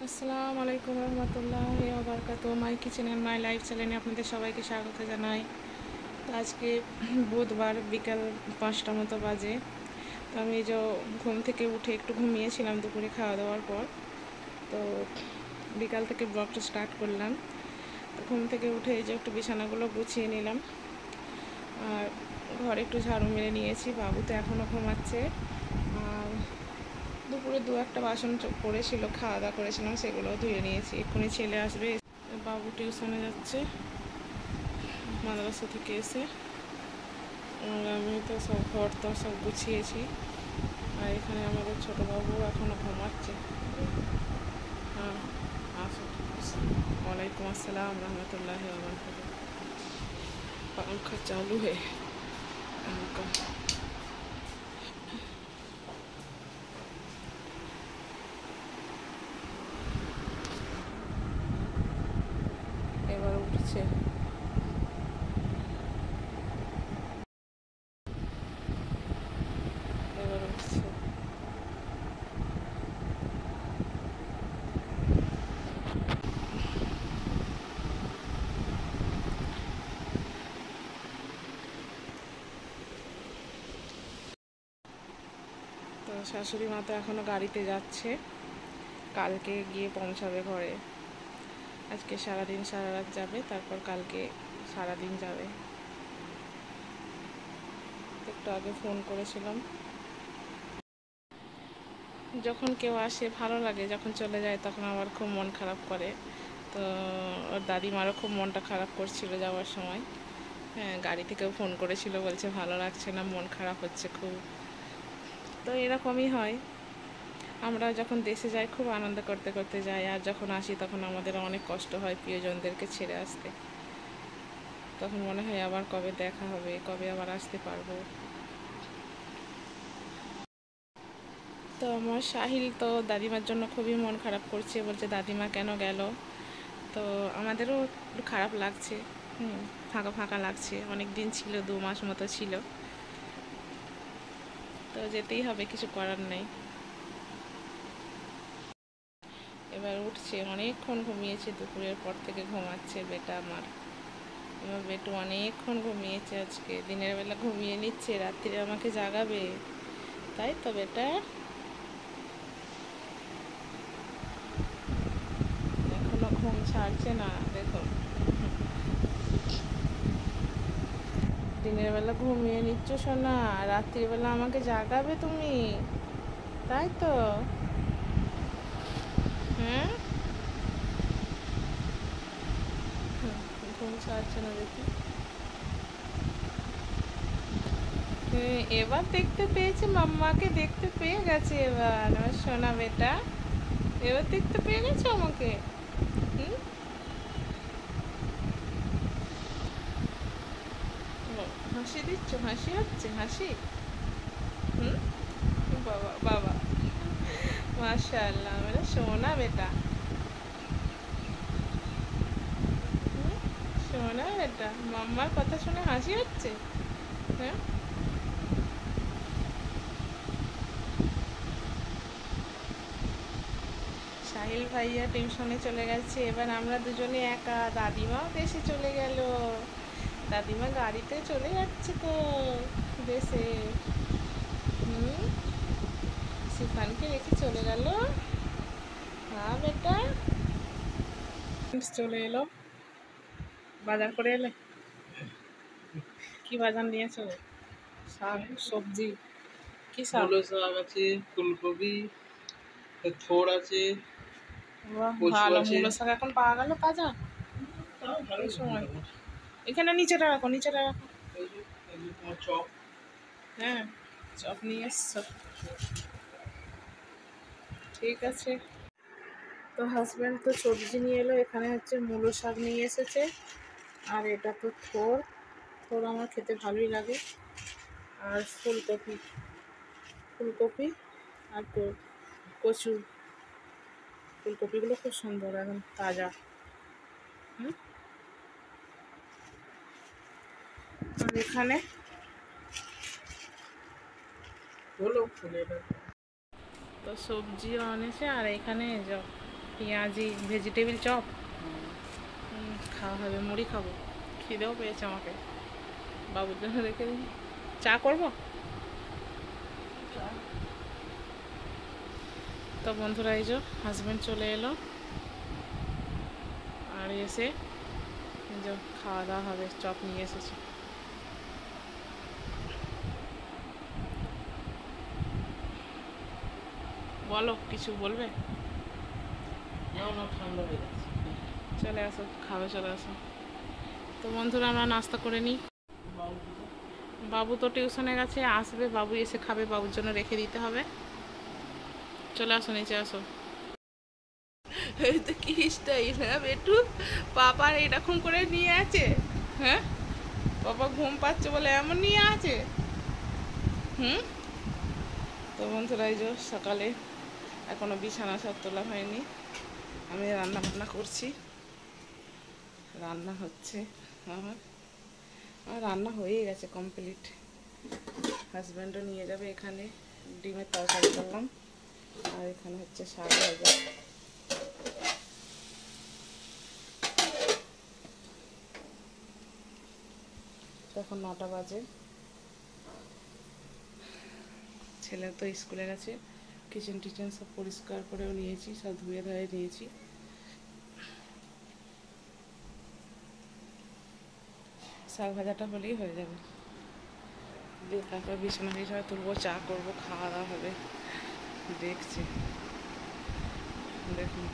আসসালামু আলাইকুম রহমতুল্লাহি ওয়া বারাকাতুহু। মাই কিচেন অ্যান্ড মাই লাইফ চ্যানেলে আপনাদের সবাইকে স্বাগত জানাই। তো আজকে বুধবার বিকাল 5টা মতো বাজে। তো আমি এই যে ঘুম থেকে উঠে একটু ঘুমিয়েছিলাম দুপুরে খাওয়া দাওয়ার পর। তো বিকাল থেকে ব্লগটা স্টার্ট করলাম। তো ঘুম থেকে উঠে এই যে একটু বিছানাগুলো গুছিয়ে নিলাম, আর ঘরে একটু ঝাড়ু মেরে নিয়েছি। বাবু তো এখনও ঘুমাচ্ছে। আর দুপুরে একটা বাসন পড়েছিল, খাওয়া দাওয়া করেছিলাম, সেগুলো ধুয়ে নিয়েছি। এক্ষুনি ছেলে আসবে, বাবু টিউশনে যাচ্ছে মাদ্রাসা থেকে এসে। আর আমি তো সব ঘর তো সব গুছিয়েছি। আর এখানে আমাদের ছোটো বাবু এখনও ঘুমাচ্ছে। হ্যাঁ, আসো। ওয়ালাইকুম আসসালাম রহমতুল্লাহি ওয়া বারাকাতুহু। पंखा चालू है उनका। এবার উঠছে। এবার উঠছে। তো শাশুড়ি মা তো এখনও গাড়িতে যাচ্ছে, কালকে গিয়ে পৌঁছাবে ঘরে। আজকে সারাদিন সারা রাত যাবে, তারপর কালকে সারাদিন যাবে। একটু আগে ফোন করেছিলাম। যখন কেউ আসে ভালো লাগে, যখন চলে যায় তখন আবার খুব মন খারাপ করে। তো ওর দাদিমারও খুব মনটা খারাপ করছিল যাওয়ার সময়। হ্যাঁ, গাড়ি থেকেও ফোন করেছিল, বলছে ভালো লাগছে না, মন খারাপ হচ্ছে খুব। তো এরকমই হয়, আমরা যখন দেশে যাই খুব আনন্দ করতে করতে যাই, আর যখন আসি তখন আমাদের অনেক কষ্ট হয় প্রিয়জনদেরকে ছেড়ে আসতে। তখন মনে হয় আবার কবে দেখা হবে, কবে আবার আসতে পারবো। তো আমার সাহিল তো দাদিমার জন্য খুবই মন খারাপ করছে, বলছে দাদিমা কেন গেল। তো আমাদেরও একটু খারাপ লাগছে, ফাঁকা ফাঁকা লাগছে। অনেক দিন ছিল, 2 মাস মতো ছিল। তো যেতেই হবে, কিছু করার নেই। এবার উঠছে, অনেকক্ষণ ঘুমিয়েছে, দুপুরের পর থেকে ঘুমাচ্ছে বেটা আমার। আমার বেটু অনেকক্ষণ ঘুমিয়েছে আজকে, দিনের বেলা ঘুমিয়ে নিচ্ছে, রাত্রিরে আমাকে জাগাবে। তাই তো বেটা, এখনো ঘুম ছাড়ছে না, দেখুন। দিনের বেলা ঘুমিয়ে নিচ্ছ সোনা, রাত্রিবেলা আমাকে জাগাবে তুমি, তাই তো? হ্যাঁ, ঘুম ছাড়ছে না দেখি। এবার দেখতে পেয়েছে, মাম্মাকে দেখতে পেয়ে গেছে এবার আমার সোনা বেটা। এবার দেখতে পেয়ে গেছে আমাকে। হুম, হাসি দিচ্ছ, হাসি হচ্ছে, হাসি। হুম, বাবা বাবা, মাশাআল্লাহ মেরা সোনা বেটা। হুম, সোনা বেটা, মাম্মার কথা শুনে হাসি হচ্ছে। হ্যাঁ, সাহিল ভাইয়া টিউশনে চলে গেছে, এবার আমরা দুজনে একা। দাদিমাও দেশে চলে গেল, দাদিমা গাড়িতে চলে যাচ্ছে তো দেশে। হুম, সিফানকে রেখে চলে গেল। হ্যাঁ বেটা, চলে এলো। বাজার করে এলে? কি বাজার নিয়েছো? শাক সবজি? কি শাক? মূলো শাক আছে, ফুলকপি, থোড় আছে, বাহ, কচু ভালো। আছে। মূলো শাক এখন পাওয়া গেল তাজা এই সময়? এখানে নিচেটা রাখো, নিচেটা রাখো। এই যে তোমার চপ। হ্যাঁ, চপ নিয়ে এসছো, ঠিক আছে। তো হাজব্যান্ড তো সবজি নিয়ে এলো, এখানে হচ্ছে মূলো শাক নিয়ে এসেছে। আর এটা তো থোড়, থোড় আমার খেতে ভালোই লাগে। আর ফুলকপি, ফুলকপি আর কচু। ফুলকপিগুলো খুব সুন্দর, এখন তাজা। হুম, আর এখানে হলো ফুলের তো সবজিও আনেছে। আর এখানে যাও, পেঁয়াজি ভেজিটেবিল চপ খাওয়া হবে, মুড়ি খাবো, খিদেও পেয়েছে আমাকে। বাবুর জন্য রেখে দিই, চা করবো। তো বন্ধুরা এই যে হাজব্যান্ড চলে এলো, আর এসে এই যে খাওয়া দাওয়া হবে। চপ নিয়ে এসেছে। বলো, কিছু বলবে? ঠান্ডা হয়ে গেছে। চলে আসো, খাবে, চলে আসো। তো বন্ধুরা আমরা নাস্তা করে নিই। বাবু তো টিউশনে গেছে, আসবে, বাবু এসে খাবে, বাবুর জন্য রেখে দিতে হবে। চলে আসো, নিচে আসো। এই তো কি স্টাইল, হ্যাঁ বেটু, পাপার এরকম করে নিয়ে আছে। হ্যাঁ, পাপা ঘুম পাচ্ছে বলে এমন নিয়ে আছে। তো বন্ধুরা এই যে সকালে এখনো বিছানা সব তোলা হয়নি, আমি রান্না বান্না করছি, রান্না হচ্ছে আমার। রান্না হয়ে গেছে কমপ্লিট। হাজব্যান্ডও নিয়ে যাবে। এখানে ডিমের তরকারি করলাম, আর এখানে হচ্ছে শাক ভাজা। এখন 9টা বাজে। ছেলে তো স্কুলে গেছে। কিচেন টিচেন সব পরিষ্কার করেও নিয়েছি, সব ধুয়ে ধুয়ে নিয়েছি। শাক ভাজাটা হলেই হয়ে যাবে। দিয়ে তারপর বিছানা বিছানা তুলবো, চা করবো, খাওয়া দাওয়া হবে। দেখছি, দেখুন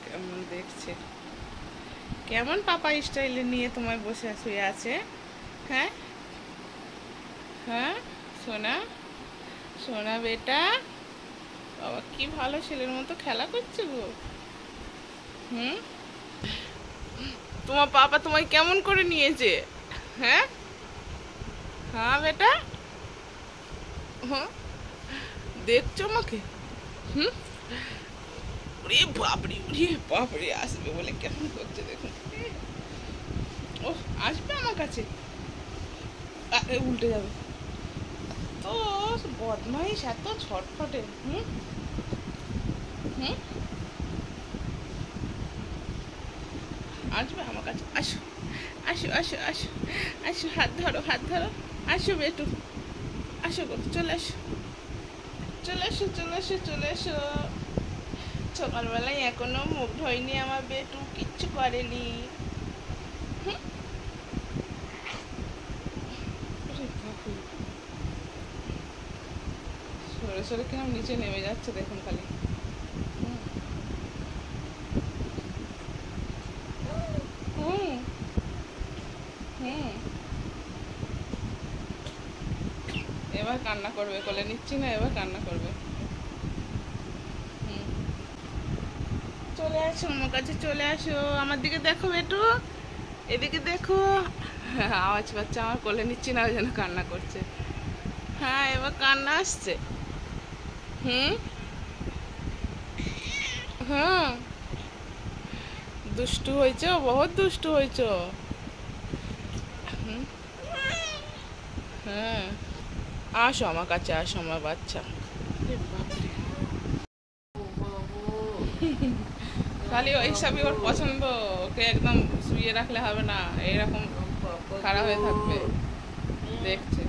কেমন দেখছে, কেমন পাপা স্টাইলে নিয়ে তোমায় বসে শুয়ে আছে। হ্যাঁ হ্যাঁ, সোনা সোনা বেটা, বাবা কি ভালো ছেলের মতো খেলা করছে গো। তোমার পাপা তোমায় কেমন করে নিয়েছে? হ্যাঁ হ্যাঁ বেটা, হ্যাঁ দেখছো আমাকে? ওরে বাপরে, ওরে বাপরে, আসবে বলে কেমন করছে দেখুন। ও আসবে আমার কাছে, উল্টে যাবে। তো বদমাইশ, এত ছটফটে। হুম হুম, আসবে আমার কাছে। আসো আসো আসো আসো আসো, হাত ধরো, হাত ধরো। আসো বেটু, আসো গো, চলে আসো, চলে আসো, চলে আসো, চলে আসো। সকালবেলায় এখনো মুখ ধোয়নি আমার বেটু, কিচ্ছু করেনি। সরে সরে কেমন নিচে নেমে যাচ্ছে দেখুন খালি। হুম হুম, এবার কান্না করবে, কোলে নিচ্ছি না, এবার কান্না করবে। চলে আসো আমার কাছে, চলে আসো, আমার দিকে দেখো বেটু, এদিকে দেখো। আওয়াজ পাচ্ছে, আমার কোলে নিচ্ছি না, ওই জন্য কান্না করছে। হ্যাঁ, এবার কান্না আসছে। হুম, হ্যাঁ, দুষ্টু হয়েছ, বহুত দুষ্টু হয়েছ। হ্যাঁ, আসো আমার কাছে, আসো আমার বাচ্চা। খালি ওইসবই ওর পছন্দ, ওকে একদম শুয়ে রাখলে হবে না, এরকম খাড়া হয়ে থাকবে। দেখছে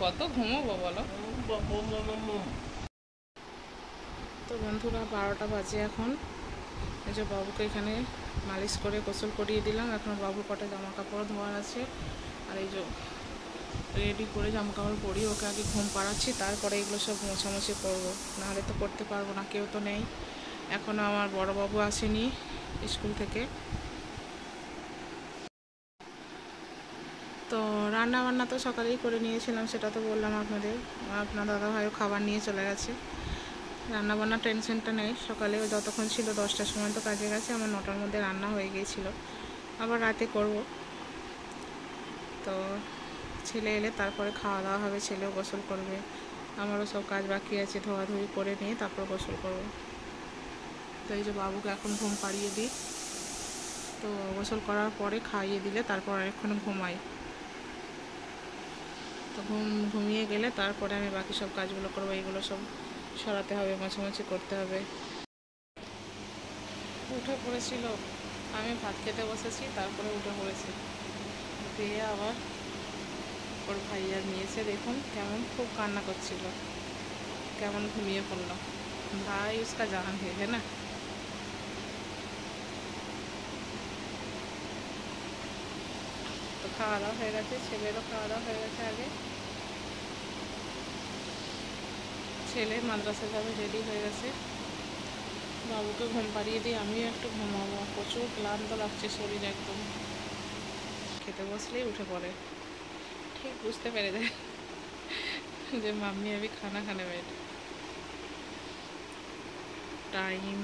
কত ঘুমোবো বলো। তো বন্ধুরা 12টা বাজে এখন। এই যে বাবুকে এখানে মালিশ করে গোসল করিয়ে দিলাম। এখন বাবুর কটা জামা কাপড় ধোয়ার আছে, আর এই যে রেডি করে জামা কাপড় পরিয়ে ওকে আগে ঘুম পাড়াচ্ছি, তারপরে এগুলো সব মোছামুছি করবো, নাহলে তো করতে পারবো না, কেউ তো নেই। এখনও আমার বড় বাবু আসেনি স্কুল থেকে। তো রান্না বান্না তো সকালেই করে নিয়েছিলাম, সেটা তো বললাম আপনাদের। আপনার দাদাভাইও খাবার নিয়ে চলে গেছে। রান্না বান্নার টেনশনটা নেই, সকালে যতক্ষণ ছিল 10টার সময় তো কাজে গেছে, আমার 9টার মধ্যে রান্না হয়ে গিয়েছিল। আবার রাতে করব। তো ছেলে এলে তারপরে খাওয়া দাওয়া হবে, ছেলেও গোসল করবে, আমারও সব কাজ বাকি আছে, ধোয়াধুয়ি করে নিয়ে তারপর গোসল করব। তো এই যে বাবুকে এখন ঘুম পাড়িয়ে দিই, তো গোসল করার পরে খাইয়ে দিলে তারপর অনেকক্ষণ ঘুমাই। তো ঘুমিয়ে গেলে তারপরে আমি বাকি সব কাজগুলো করবো। এগুলো সব সরাতে হবে, মোছামুছি করতে হবে। উঠে পড়েছিল, আমি ভাত খেতে বসেছি, তারপরে উঠে পড়েছি। দিয়ে আবার ওর ভাইয়া নিয়েছে, দেখুন কেমন খুব কান্না করছিল, কেমন ঘুমিয়ে পড়লো। ভাই উসকা জান হে না। তো খাওয়া দাওয়া হয়ে গেছে, ছেলেরও খাওয়া দাওয়া হয়ে গেছে। আগে ছেলে মাদ্রাসা যাবে, রেডি হয়ে গেছে। বাবুকে ঘুম পাড়িয়ে দিয়ে আমিও একটু ঘুমাবো, প্রচুর ক্লান্ত লাগছে শরীর একদম। খেতে বসলেই উঠে পড়ে, ঠিক বুঝতে পেরে যায় যে মাম্মি अभी खाना खाने बैठे। টাইম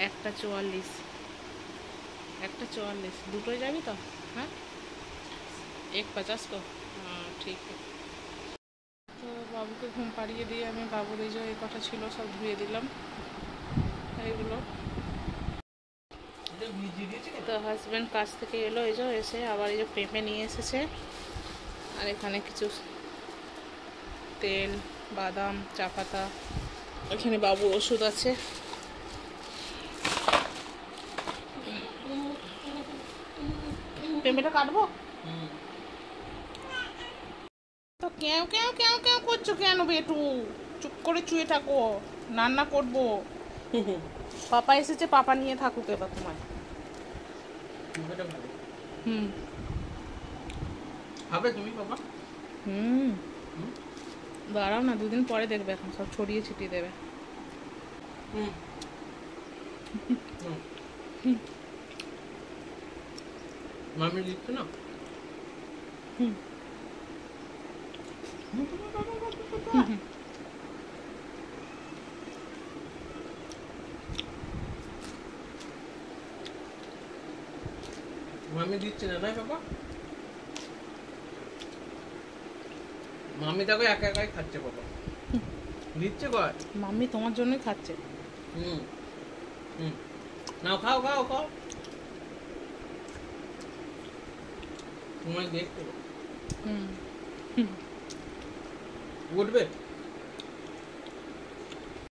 1:44। 1:44, দুটোই যাবি তো? হ্যাঁ, 1:50 को। हाँ ठीक है। তো বাবুকে ঘুম পাড়িয়ে দিয়ে আমি বাবুর এই যে এই কটা ছিল সব ধুয়ে দিলাম এইগুলো। তো হাজব্যান্ড কাজ থেকে এলো, এই যে এসে আবার এই যে পেঁপে নিয়ে এসেছে, আর এখানে কিছু তেল, বাদাম, চা পাতা, এখানে বাবুর ওষুধ আছে। পেঁপেটা কাটবো তো। কেউ কেউ কেউ কেউ করছো কেন বেটু? চুপ করে চুয়ে থাকো, রান্না করবো। পাপা এসেছে, পাপা নিয়ে থাকুক এবার তোমার। হুম হবে তুমি বাবা? হুম, দাঁড়াও না, দুদিন পরে দেখবে, এখন সব ছড়িয়ে ছিটিয়ে দেবে। মামি দিচ্ছে না? হুম মামি দিচ্ছে না, না বাবা? মামি দেখো একা একাই খাচ্ছে বাবা, দিচ্ছে কয়? মাম্মি তোমার জন্যই খাচ্ছে। হুম হুম, নাও খাও খাও খাও, তোমায় দেখতে হুম উঠবে।